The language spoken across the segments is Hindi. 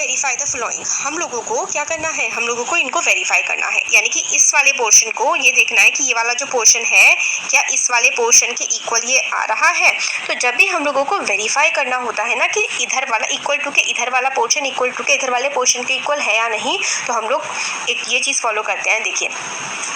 Verify the following. हम लोगों को क्या करना है, हम लोगों को इनको वेरीफाई करना है, यानी कि इस वाले पोर्शन को ये देखना है कि ये वाला जो पोर्शन है क्या इस वाले पोर्शन के इक्वल ये आ रहा है। तो जब भी हम लोगों को वेरीफाई करना होता है ना कि इधर वाला इक्वल टू के इधर वाला पोर्शन इक्वल टू के इधर वाले पोर्शन के इक्वल है या नहीं, तो हम लोग एक ये चीज़ फॉलो करते हैं। देखिए,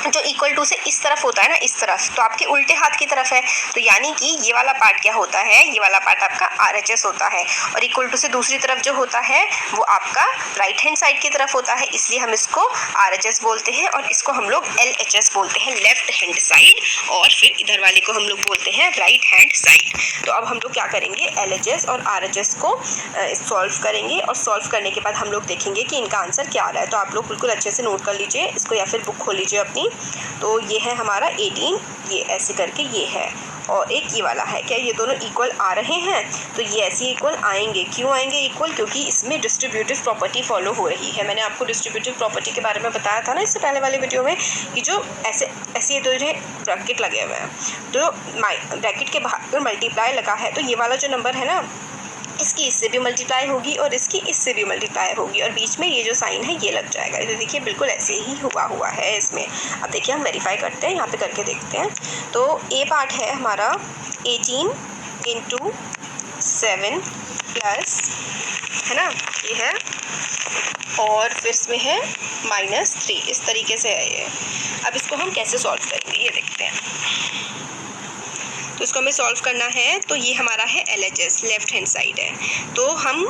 जो इक्वल टू से इस तरफ होता है ना, इस तरफ, तो आपके उल्टे हाथ की तरफ है, तो यानी कि ये वाला पार्ट क्या होता है, ये वाला पार्ट आपका RHS होता है। और इक्वल टू से दूसरी तरफ जो होता है वो आपका राइट हैंड साइड की तरफ होता है, इसलिए हम इसको RHS बोलते हैं। और इसको हम लोग LHS बोलते हैं, लेफ्ट हैंड साइड। और फिर इधर वाले को हम लोग बोलते हैं राइट हैंड साइड। तो अब हम लोग क्या करेंगे, LHS और RHS को सॉल्व करेंगे, और सॉल्व करने के बाद हम लोग देखेंगे कि इनका आंसर क्या आ रहा है। तो आप लोग बिल्कुल अच्छे से नोट कर लीजिए इसको, या फिर बुक खोल लीजिए अपनी। तो ये है हमारा 18, ये ऐसे करके ये है, और एक ये वाला है। क्या ये दोनों इक्वल आ रहे हैं? तो ये ऐसे इक्वल आएंगे। क्यों आएंगे इक्वल? क्योंकि इसमें डिस्ट्रीब्यूटिव प्रॉपर्टी फॉलो हो रही है। मैंने आपको डिस्ट्रीब्यूटिव प्रॉपर्टी के बारे में बताया था ना इससे पहले वाले वीडियो में, कि जो ऐसे ऐसे दो ब्रैकेट लगे हुए हैं, तो ब्रैकेट के बाहर मल्टीप्लाई लगा है, तो ये वाला जो नंबर है ना, इसकी इससे भी मल्टीप्लाई होगी और इसकी इससे भी मल्टीप्लाई होगी, और बीच में ये जो साइन है ये लग जाएगा। तो देखिए बिल्कुल ऐसे ही हुआ है इसमें। अब देखिए हम वेरीफाई करते हैं, यहाँ पे करके देखते हैं। तो ए पार्ट है हमारा 18 × 7 प्लस, है ना, ये है, और फिर इसमें है -3, इस तरीके से है ये। अब इसको हम कैसे सॉल्व करेंगे ये देखते हैं। तो इसको हमें सॉल्व करना है, तो ये हमारा है LHS, लेफ्ट हैंड साइड है। तो हम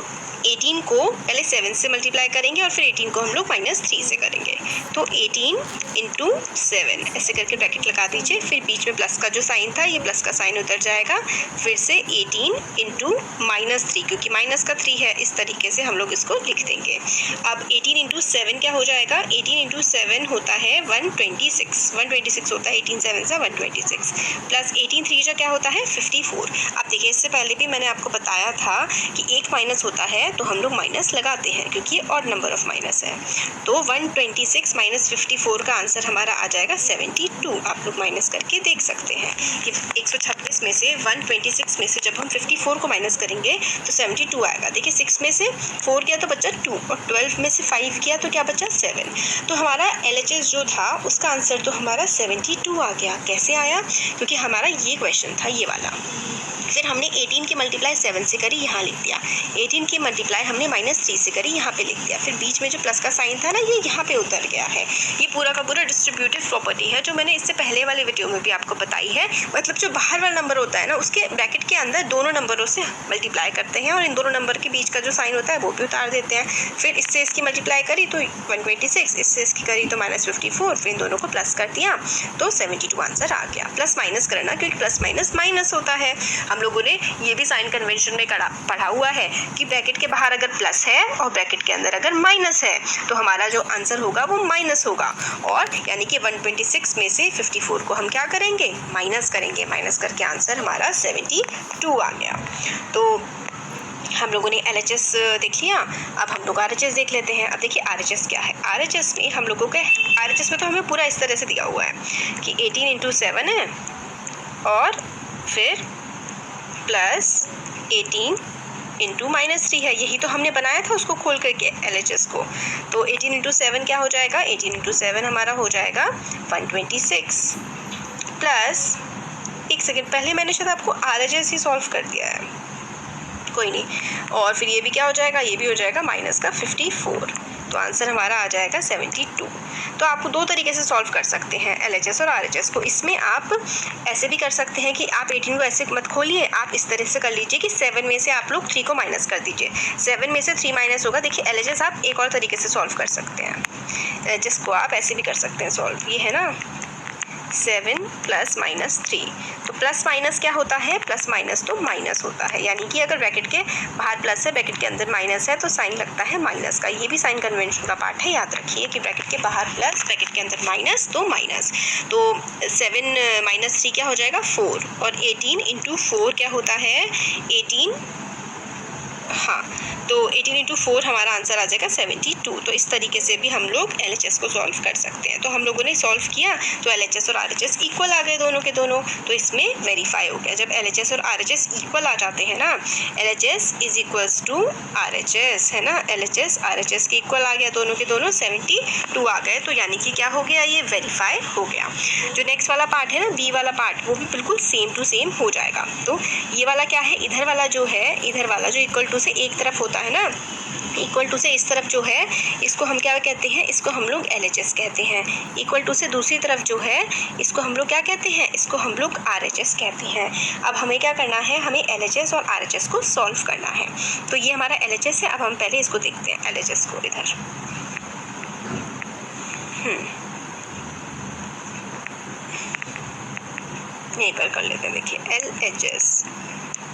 18 को पहले 7 से मल्टीप्लाई करेंगे और फिर 18 को हम लोग -3 से करेंगे। तो 18 × 7 ऐसे करके ब्रैकेट लगा दीजिए, फिर बीच में प्लस का जो साइन था ये प्लस का साइन उतर जाएगा, फिर से 18 × -3, क्योंकि माइनस का 3 है, इस तरीके से हम लोग इसको लिख देंगे। अब 18 × 7 क्या हो जाएगा, 18 × 7 होता है 126 होता है, 18 7 से 126, प्लस 18 3 क्या होता है 54। अब देखिए इससे पहले भी मैंने आपको बताया था कि एक माइनस होता है तो हम लोग माइनस लगाते हैं, क्योंकि ये ऑड नंबर ऑफ माइनस है। तो 126 - 54 का आंसर हमारा आ जाएगा 72। आप लोग माइनस करके देख सकते हैं कि 126 में से 126 में से जब हम 54 को माइनस करेंगे तो 72 आएगा। देखिए 6 में से 4 गया तो बचा 2, और 12 में से 5 गया तो क्या बचा 7। तो हमारा LHS जो था उसका आंसर तो हमारा 72 आ गया। कैसे आया? क्योंकि हमारा ये क्वेश्चन था ये वाला। फिर हमने 18 की मल्टीप्लाई 7 से करी, यहाँ लिख दिया। 18 की मल्टीप्लाई हमने -3 से करी, यहाँ पे लिख दिया। फिर बीच में जो प्लस का साइन था ना ये यहाँ पे उतर गया है। ये पूरा का पूरा डिस्ट्रीब्यूटिव प्रॉपर्टी है जो मैंने इससे पहले वाले वीडियो में भी आपको बताई है। मतलब जो बाहर वाला नंबर होता है ना उसके ब्रैकेट के अंदर दोनों नंबरों से मल्टीप्लाई करते हैं, और इन दोनों नंबर के बीच का जो साइन होता है वो भी उतार देते हैं। फिर इससे इसकी मल्टीप्लाई करी तो 126, इससे इसकी करी तो -54, फिर इन दोनों को प्लस कर दिया तो 72 आंसर आ गया। प्लस माइनस करना, क्योंकि प्लस माइनस माइनस होता है। हम लोगों ने ये भी साइन कन्वेंशन में पढ़ा हुआ है कि ब्रैकेट के बाहर अगर प्लस है और ब्रैकेट के अंदर अगर माइनस है तो हमारा जो आंसर होगा वो माइनस होगा। और यानी कि 126 में से 54 को हम क्या करेंगे, माइनस करेंगे। माइनस करके आंसर हमारा 72 आ गया। तो हम लोगों ने LHS देख लिया, अब हम लोग RHS देख लेते हैं। अब देखिए RHS क्या है। RHS में हम लोगों के RHS में तो हमें पूरा इस तरह से दिया हुआ है कि 18 × 7 है, और फिर प्लस 18 × -3 है। यही तो हमने बनाया था उसको खोल करके LHS को। तो 18 × 7 क्या हो जाएगा, 18 × 7 हमारा हो जाएगा 126, प्लस एक सेकेंड पहले मैंने शायद आपको RHS ही सॉल्व कर दिया है, कोई नहीं। और फिर ये भी क्या हो जाएगा, ये भी हो जाएगा माइनस का 54। तो आंसर हमारा आ जाएगा 72। तो आप दो तरीके से सॉल्व कर सकते हैं LHS और RHS को। इसमें आप ऐसे भी कर सकते हैं कि आप 18 को ऐसे मत खोलिए, आप इस तरह से कर लीजिए कि 7 में से आप लोग 3 को माइनस कर दीजिए। 7 में से 3 माइनस होगा। देखिए LHS आप एक और तरीके से सॉल्व कर सकते हैं। LHS को आप ऐसे भी कर सकते हैं सॉल्व। ये है ना 7 + -3, तो प्लस माइनस क्या होता है, प्लस माइनस तो माइनस होता है। यानी कि अगर ब्रैकेट के बाहर प्लस है, ब्रैकेट के अंदर माइनस है, तो साइन लगता है माइनस का। ये भी साइन कन्वेंशन का पार्ट है, याद रखिए कि ब्रैकेट के बाहर प्लस, ब्रैकेट के अंदर माइनस तो माइनस। तो 7 - 3 क्या हो जाएगा 4, और 18 × 4 क्या होता है 18, हाँ तो 18 इंटू 4 हमारा आंसर आ जाएगा 72। तो इस तरीके से भी हम लोग LHS को सॉल्व कर सकते हैं। तो हम लोगों ने सॉल्व किया तो LHS और RHS इक्वल आ गए दोनों के दोनों, तो इसमें वेरीफाई हो गया। जब LHS और RHS इक्वल आ जाते हैं ना, LHS is equals to RHS है ना, LHS RHS के इक्वल आ गया, दोनों के दोनों 72 आ गए। तो यानी कि क्या हो गया, ये वेरीफाई हो गया। जो नेक्स्ट वाला पार्ट है ना, बी वाला पार्ट, वो भी बिल्कुल सेम टू सेम हो जाएगा। तो ये वाला क्या है, इधर वाला जो है, इधर वाला जो इक्वल टू से एक तरफ होता है ना, इक्वल टू से इस तरफ जो है, इसको हम क्या कहते हैं, इसको हम लोग LHS कहते हैं। इक्वल टू से दूसरी तरफ जो है, इसको हम लोग क्या कहते हैं, इसको हम लोग RHS कहते हैं। अब हमें क्या करना है, हमें LHS और RHS को सॉल्व करना है। तो ये हमारा LHS है। अब हम पहले इसको देखते हैं, LHS को इधर यहीं पर कर लेते हैं। देखिए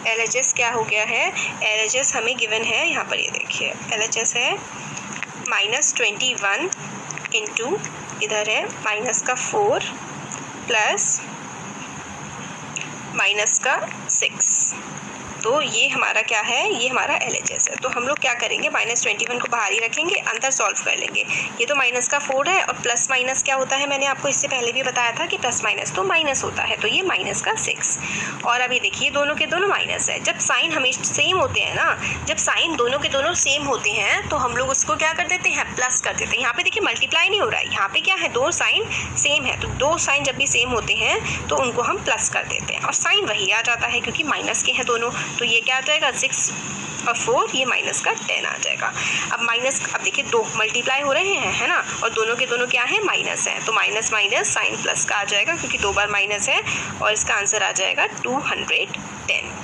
LHS क्या हो गया है, LHS हमें गिवन है यहाँ पर, ये देखिए LHS है -21 इंटू इधर है माइनस का 4 प्लस माइनस का 6। तो ये हमारा क्या है, ये हमारा LHS है। तो हम लोग क्या करेंगे, -21 को बाहर ही रखेंगे, अंदर सॉल्व कर लेंगे। ये तो माइनस का 4 है और प्लस माइनस क्या होता है, मैंने आपको इससे पहले भी बताया था कि प्लस माइनस तो माइनस होता है। तो ये माइनस का 6 और अभी देखिए दोनों के दोनों माइनस है। जब साइन हमेशा सेम होते हैं ना, जब साइन दोनों के दोनों सेम होते हैं तो हम लोग उसको क्या कर देते हैं, प्लस कर देते हैं। यहाँ पे देखिए मल्टीप्लाई नहीं हो रहा है, यहाँ पे क्या है, दो साइन सेम है। तो दो साइन जब भी सेम होते हैं तो उनको हम प्लस कर देते हैं और साइन वही आ जाता है क्योंकि माइनस के हैं दोनों। तो ये क्या आ जाएगा, 6 और 4, ये माइनस का 10 आ जाएगा। अब माइनस, अब देखिए दो मल्टीप्लाई हो रहे हैं, है ना, और दोनों के दोनों क्या है, माइनस है। तो माइनस माइनस साइन प्लस का आ जाएगा क्योंकि दो बार माइनस है और इसका आंसर आ जाएगा 210।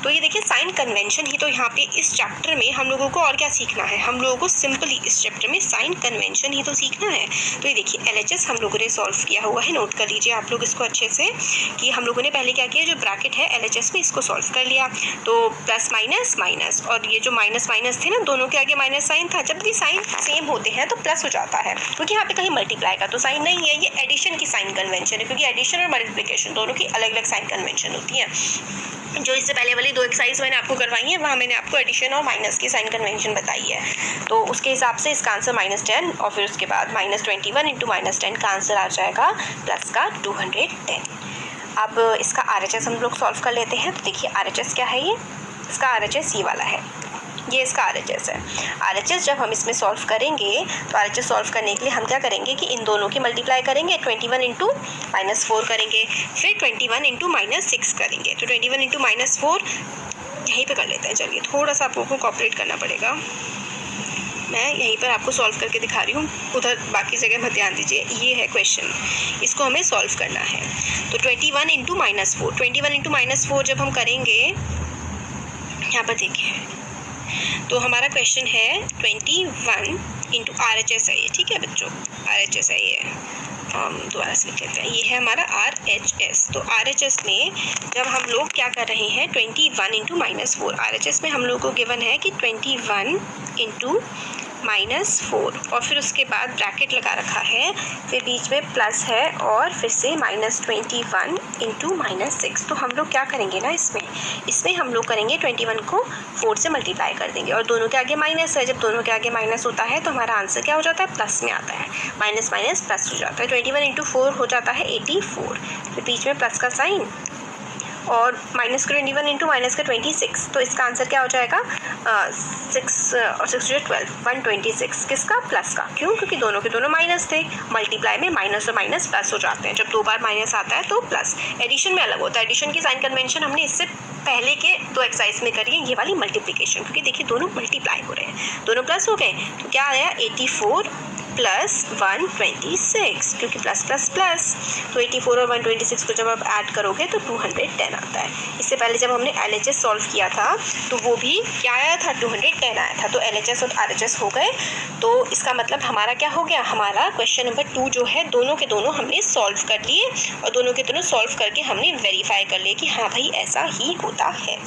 तो ये देखिए साइन कन्वेंशन ही तो यहाँ पे इस चैप्टर में हम लोगों को और क्या सीखना है, हम लोगों को सिंपली इस चैप्टर में साइन कन्वेंशन ही तो सीखना है। तो ये देखिए LHS हम लोगों ने सॉल्व किया हुआ है, नोट कर लीजिए आप लोग इसको अच्छे से कि हम लोगों ने पहले क्या किया, जो ब्रैकेट है LHS में इसको सॉल्व कर लिया। तो प्लस माइनस माइनस और ये जो माइनस माइनस थे ना, दोनों के आगे माइनस साइन था। जब भी साइन सेम होते हैं तो प्लस हो जाता है क्योंकि यहाँ पे कहीं मल्टीप्लाई का तो साइन नहीं है, ये एडिशन की साइन कन्वेंशन है क्योंकि एडिशन और मल्टीप्लिकेशन दोनों की अलग अलग साइन कन्वेंशन होती है। जो इससे पहले वाली दो एक्सरसाइज मैंने आपको करवाई है, वहाँ मैंने आपको एडिशन और माइनस की साइन कन्वेंशन बताई है। तो उसके हिसाब से इसका आंसर -10 और फिर उसके बाद -21 इंटू -10 का आंसर आ जाएगा प्लस का 210। अब इसका RHS हम लोग सॉल्व कर लेते हैं। तो देखिए RHS क्या है, ये इसका RHS ये वाला है, ये इसका RHS है। RHS जब हम इसमें सॉल्व करेंगे तो RHS सॉल्व करने के लिए हम क्या करेंगे कि इन दोनों की मल्टीप्लाई करेंगे, 21 इंटू -4 करेंगे, फिर 21 इंटू -6 करेंगे। तो 21 इंटू -4 यहीं पे कर लेते हैं। चलिए थोड़ा सा आपको कोऑपरेट करना पड़ेगा, मैं यहीं पर आपको सॉल्व करके दिखा रही हूँ, उधर बाकी जगह मत ध्यान दीजिए। ये है क्वेश्चन, इसको हमें सॉल्व करना है। तो 21 इंटू -4, 21 इंटू -4 जब हम करेंगे, यहाँ पर देखिए, तो हमारा क्वेश्चन है 21 इंटू RHS है ये, ठीक है बच्चों, RHS है ये, दोबारा से लिख लेते हैं, ये है हमारा RHS। तो RHS में जब हम लोग क्या कर रहे हैं, 21 इंटू -4, RHS में हम लोग को गिवन है कि 21 इंटू -4 और फिर उसके बाद ब्रैकेट लगा रखा है, फिर बीच में प्लस है और फिर से -21 इंटू -6। तो हम लोग क्या करेंगे ना, इसमें हम लोग करेंगे 21 को 4 से मल्टीप्लाई कर देंगे और दोनों के आगे माइनस है। जब दोनों के आगे माइनस होता है तो हमारा आंसर क्या हो जाता है, प्लस में आता है, माइनस माइनस प्लस हो जाता है। 21 इंटू 4 हो जाता है 84, फिर बीच में प्लस का साइन और माइनस का 21 इंटू माइनस का 26। तो इसका आंसर क्या हो जाएगा, 6 और 6 जो 12, 126 किसका, प्लस का। क्यों, क्योंकि दोनों के दोनों माइनस थे, मल्टीप्लाई में माइनस और माइनस प्लस हो जाते हैं। जब दो बार माइनस आता है तो प्लस। एडिशन में अलग होता है, एडिशन की साइन कन्वेंशन हमने इससे पहले के दो एक्सरसाइज में करी है, ये वाली मल्टीप्लिकेशन, क्योंकि देखिए दोनों मल्टीप्लाई हो रहे हैं, दोनों प्लस हो गए। तो क्या आया, 84 प्लस 126, क्योंकि प्लस प्लस प्लस। तो 84 और 126 को जब आप ऐड करोगे तो 210 आता है। इससे पहले जब हमने LHS सॉल्व किया था तो वो भी क्या आया था, 210 आया था। तो LHS और RHS हो गए। तो इसका मतलब हमारा क्या हो गया, हमारा क्वेश्चन नंबर 2 जो है, दोनों के दोनों हमने सॉल्व कर लिए और दोनों के दोनों सॉल्व करके हमने वेरीफाई कर लिया कि हाँ भाई ऐसा ही होता है।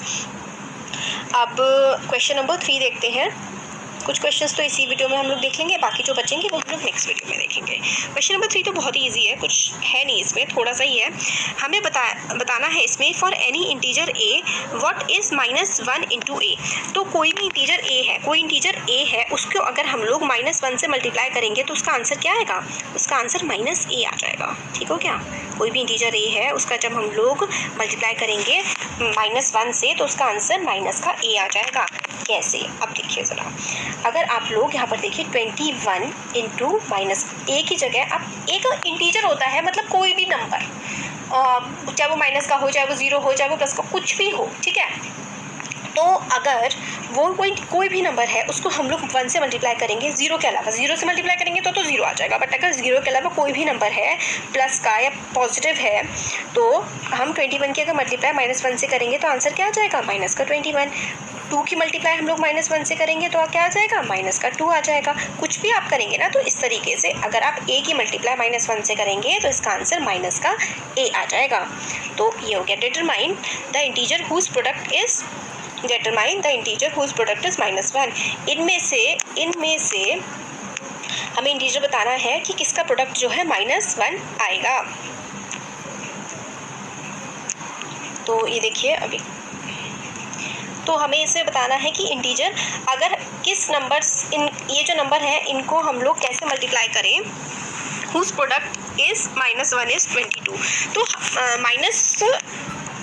अब क्वेश्चन नंबर 3 देखते हैं। कुछ क्वेश्चंस तो इसी वीडियो में हम लोग देख लेंगे, बाकी जो बचेंगे वो हम लोग नेक्स्ट वीडियो में देखेंगे। क्वेश्चन नंबर 3 तो बहुत ही ईजी है, कुछ है नहीं इसमें, थोड़ा सा ही है। हमें बताना है इसमें for any integer a what is -1 into a. तो कोई भी इंटीजर ए है, कोई इंटीजर ए है, उसको अगर हम लोग -1 से मल्टीप्लाई करेंगे तो उसका आंसर क्या आएगा? उसका आंसर -a आ जाएगा। ठीक हो क्या? कोई भी इंटीजर ए है, उसका जब हम लोग मल्टीप्लाई करेंगे -1 से तो उसका आंसर माइनस का a आ जाएगा। कैसे? अब देखिए ज़रा, अगर आप लोग यहाँ पर देखिए 21 इंटू -a की जगह आप एक इंटीजर होता है, मतलब कोई भी नंबर, चाहे वो माइनस का हो, चाहे वो 0 हो, चाहे वो प्लस का, कुछ भी हो, ठीक है। तो अगर वो कोई भी नंबर है उसको हम लोग 1 से मल्टीप्लाई करेंगे, 0 के अलावा, 0 से मल्टीप्लाई करेंगे तो 0 आ जाएगा। बट अगर 0 के अलावा कोई भी नंबर है प्लस का या पॉजिटिव है तो हम 21 की अगर मल्टीप्लाई -1 से करेंगे तो आंसर क्या आ जाएगा? माइनस का 21। 2 की मल्टीप्लाई हम लोग -1 से करेंगे तो क्या आ जाएगा? माइनस का 2 आ जाएगा। कुछ भी आप करेंगे ना तो इस तरीके से, अगर आप a की मल्टीप्लाई -1 से करेंगे तो इसका आंसर माइनस का a आ जाएगा। तो ये हो गया determine the integer whose product is -1। इनमें से हमें इंटीजर बताना है कि किसका प्रोडक्ट जो है -1 आएगा। तो ये देखिए अभी, तो हमें इसे बताना है कि इंटीजर अगर किस नंबर्स, ये जो नंबर है इनको हम लोग कैसे मल्टीप्लाई करें, हुज प्रोडक्ट इज -1 इज 22। तो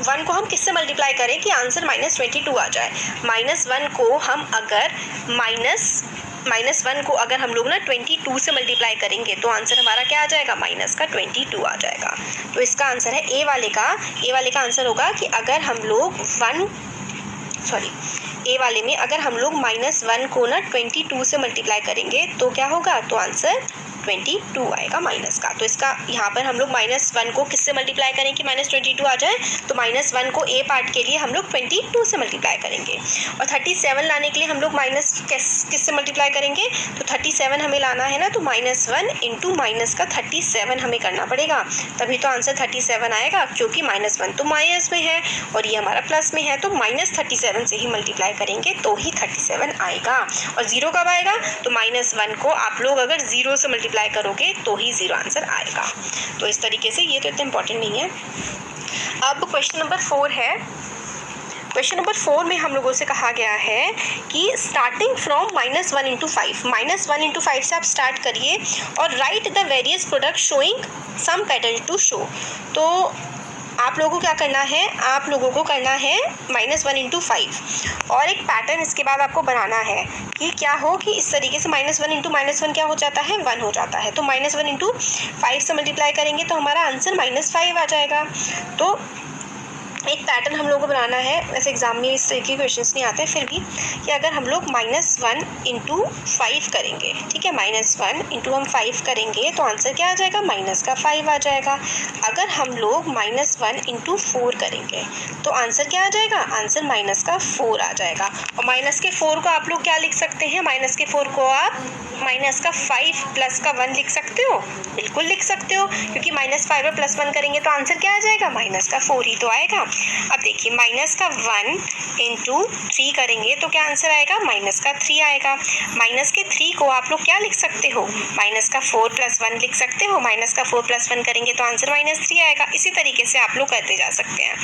-1 को हम किससे मल्टीप्लाई करें कि आंसर -22 आ जाए। -1 को हम अगर -1 को अगर हम लोग ना 22 से मल्टीप्लाई करेंगे तो आंसर हमारा क्या आ जाएगा? माइनस का 22 आ जाएगा। तो इसका आंसर है ए वाले का आंसर होगा कि अगर हम लोग ए वाले में अगर हम लोग -1 को ना 22 से मल्टीप्लाई करेंगे तो क्या होगा? तो आंसर 22 आएगा माइनस का। तो इसका यहाँ पर हम लोग -1 को किससे मल्टीप्लाई करें कि -22 आ जाए? तो -1 को ए पार्ट के लिए हम लोग 22 से मल्टीप्लाई करेंगे। और 37 लाने के लिए हम लोग किससे मल्टीप्लाई करेंगे? तो 37 हमें लाना है ना, तो -1 इंटू माइनस का 37 हमें करना पड़ेगा, तभी तो आंसर 37 आएगा, क्योंकि -1 तो माइनस में है और ये हमारा प्लस में है, तो -37 से ही मल्टीप्लाई करेंगे तो ही 37 आएगा। और 0 कब आएगा? तो -1 को आप लोग अगर 0 से मल्टीप्लाई करोगे तो ही 0 आंसर आएगा। तो इस तरीके से, ये तो इतना इंपॉर्टेंट नहीं है। अब क्वेश्चन नंबर 4 है। क्वेश्चन नंबर 4 में हम लोगों से कहा गया है कि स्टार्टिंग फ्रॉम -1 इंटू 5, -1 इंटू 5 से आप स्टार्ट करिए और write the various product showing some pattern to show. तो आप लोगों को क्या करना है? आप लोगों को करना है -1 इंटू 5 और एक पैटर्न इसके बाद आपको बनाना है कि क्या हो कि इस तरीके से -1 इंटू -1 क्या हो जाता है? 1 हो जाता है। तो -1 इंटू 5 से मल्टीप्लाई करेंगे तो हमारा आंसर -5 आ जाएगा। तो एक पैटर्न हम लोगों को बनाना है। वैसे एग्जाम में इस तरीके के क्वेश्चंस नहीं आते, फिर भी कि अगर हम लोग -1 इंटू 5 करेंगे, ठीक है, -1 इंटू हम 5 करेंगे तो आंसर क्या आ जाएगा? माइनस का 5 आ जाएगा। अगर हम लोग -1 इंटू 4 करेंगे तो आंसर क्या आ जाएगा? आंसर माइनस का 4 आ जाएगा। और माइनस के 4 को आप लोग क्या लिख सकते हैं? माइनस के 4 को आप माइनस का 5 प्लस का 1 लिख सकते हो, बिल्कुल लिख सकते हो, क्योंकि -5 और +1 करेंगे तो आंसर क्या आ जाएगा? माइनस का 4 ही तो आएगा। अब देखिए, माइनस का 1 इंटू 3 करेंगे तो क्या आंसर आएगा? माइनस का 3 आएगा। माइनस के 3 को आप लोग क्या लिख सकते हो? माइनस का 4 + 1 लिख सकते हो। माइनस का 4 + 1 करेंगे तो आंसर -3 आएगा। इसी तरीके से आप लोग करते जा सकते हैं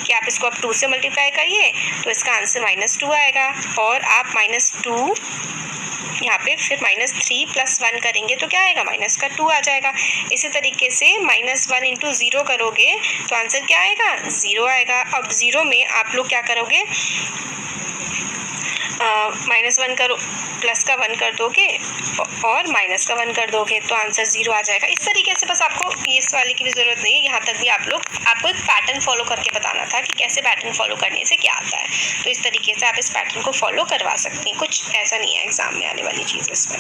कि आप इसको अब 2 से मल्टीप्लाई करिए तो इसका आंसर -2 आएगा, और आप -2 यहाँ पे फिर -3 + 1 करेंगे तो क्या आएगा? -2 आ जाएगा। इसी तरीके से -1 इंटू 0 करोगे तो आंसर क्या आएगा? 0 आएगा। अब 0 में आप लोग क्या करोगे? -1 करो, प्लस का 1 कर दोगे और माइनस का 1 कर दोगे तो आंसर 0 आ जाएगा। इस तरीके से, बस आपको इस वाले की भी ज़रूरत नहीं है, यहाँ तक भी आपको एक पैटर्न फॉलो करके बताना था कि कैसे पैटर्न फॉलो करने से क्या आता है। तो इस तरीके से आप इस पैटर्न को फॉलो करवा सकते हैं, कुछ ऐसा नहीं है एग्जाम में आने वाली चीज़ इसमें।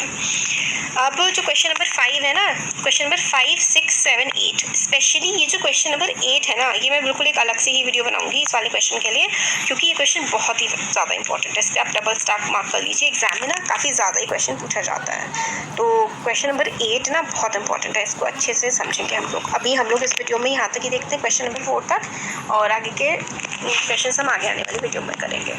अब जो क्वेश्चन नंबर 5 है ना, क्वेश्चन नंबर 5, 6, 7, 8, स्पेशली ये जो क्वेश्चन नंबर 8 है ना, ये मैं बिल्कुल एक अलग से ही वीडियो बनाऊंगी इस वाले क्वेश्चन के लिए, क्योंकि ये क्वेश्चन बहुत ही ज़्यादा इंपॉर्टेंट है। इस पर आप डबल स्टार मार्क कर लीजिए, एग्जाम में ना काफ़ी ज़्यादा ही क्वेश्चन पूछा जाता है। तो क्वेश्चन नंबर 8 ना बहुत इंपॉर्टेंट है, इसको अच्छे से समझेंगे हम लोग। अभी हम लोग इस वीडियो में यहाँ तक ही देखते हैं, क्वेश्चन नंबर 4 तक, और आगे के क्वेश्चन हम आगे आने वाली वीडियो में करेंगे।